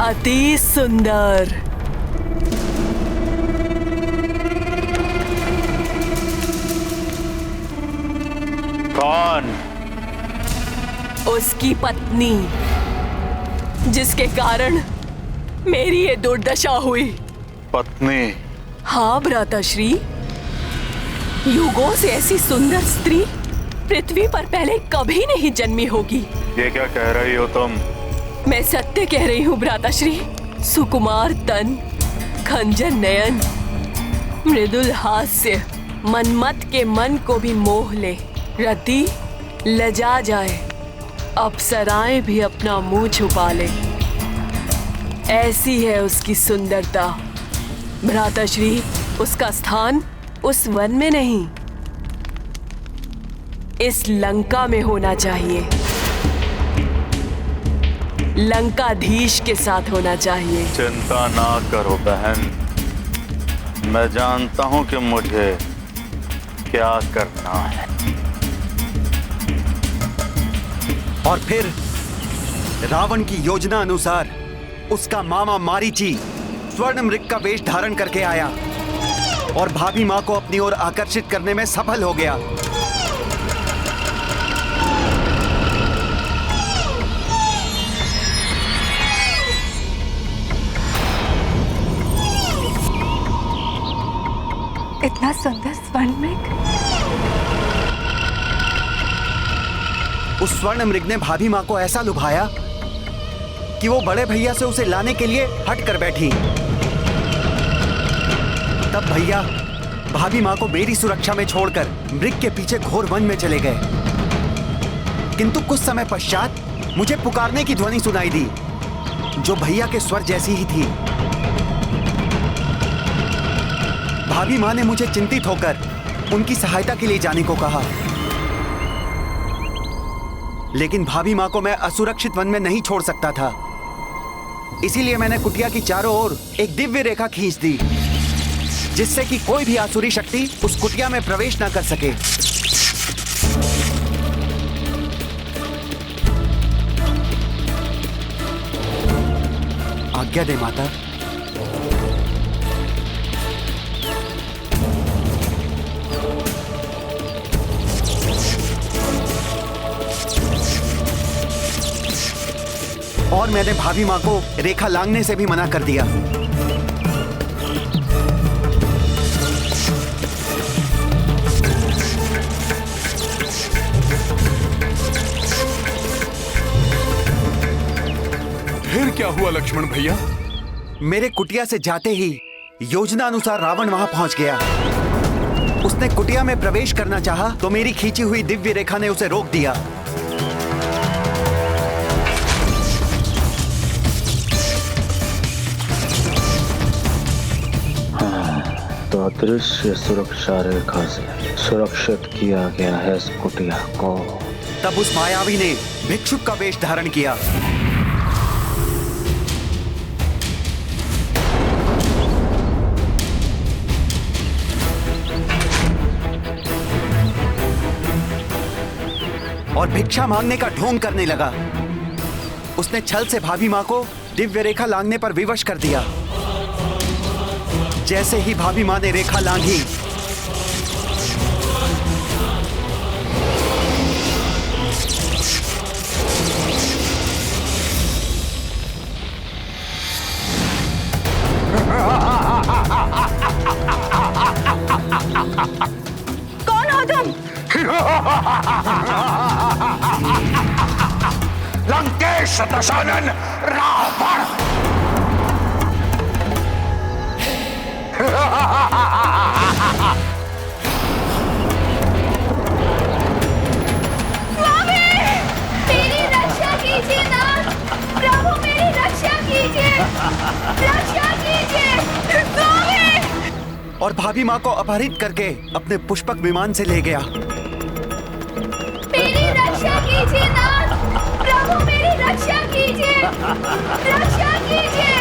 अति सुंदर। कौन? उसकी पत्नी, जिसके कारण मेरी ये दुर्दशा हुई। पत्नी? हाँ भ्राताश्री, युगों से ऐसी सुंदर स्त्री पृथ्वी पर पहले कभी नहीं जन्मी होगी। ये क्या कह रही हो तुम? मैं सत्य कह रही हूँ भ्राताश्री। सुकुमार तन, खंजर नयन, मृदुल हास्य, मनमत के मन को भी मोह ले, रति लजा जाए, अप्सराएं भी अपना मुंह छुपा ले। ऐसी है उसकी सुंदरता। भ्राताश्री, उसका स्थान उस वन में नहीं, इस लंका में होना चाहिए। लंकाधीश के साथ होना चाहिए। चिंता ना करो बहन, मैं जानता हूं कि मुझे क्या करना है। और फिर रावण की योजना अनुसार उसका मामा मारीची स्वर्ण मृग का वेश धारण करके आया और भाभी मां को अपनी ओर आकर्षित करने में सफल हो गया। इतना सुंदर स्वर्ण मृग। उस स्वर्ण मृग ने भाभी मां को ऐसा लुभाया कि वो बड़े भैया से उसे लाने के लिए हट कर बैठी। तब भैया भाभी मां को मेरी सुरक्षा में छोड़कर मृग के पीछे घोर वन में चले गए। किंतु कुछ समय पश्चात मुझे पुकारने की ध्वनि सुनाई दी, जो भैया के स्वर जैसी ही थी। भाभी मां ने मुझे चिंतित होकर उनकी सहायता के लिए जाने को कहा, लेकिन भाभी मां को मैं असुरक्षित वन में नहीं छोड़ सकता था। इसीलिए मैंने कुटिया की चारों ओर एक दिव्य रेखा खींच दी, जिससे कि कोई भी आसुरी शक्ति उस कुटिया में प्रवेश न कर सके। आज्ञा दे माता। और मैंने भाभी मां को रेखा लांघने से भी मना कर दिया। फिर क्या हुआ लक्ष्मण भैया? मेरे कुटिया से जाते ही योजना अनुसार रावण वहां पहुंच गया। उसने कुटिया में प्रवेश करना चाहा तो मेरी खींची हुई दिव्य रेखा ने उसे रोक दिया। तो अदृश्य सुरक्षा रेखा से सुरक्षित किया गया है इस कुटिया को। तब उस मायावी ने भिक्षुक का वेश धारण किया। और भिक्षा मांगने का ढोंग करने लगा। उसने छल से भाभी मां को दिव्य रेखा लांघने पर विवश कर दिया। जैसे ही भाभी मां ने रेखा लांघी, कौन हो तुम? लंकेश दशानन रावण। स्वामी, मेरी रक्षा कीजिए नाथ। प्रभु मेरी रक्षा कीजिए, रक्षा कीजिए स्वामी। और भाभी मां को अपहरित करके अपने पुष्पक विमान से ले गया। मेरी रक्षा कीजिए नाथ। प्रभु मेरी रक्षा कीजिए, रक्षा कीजिए।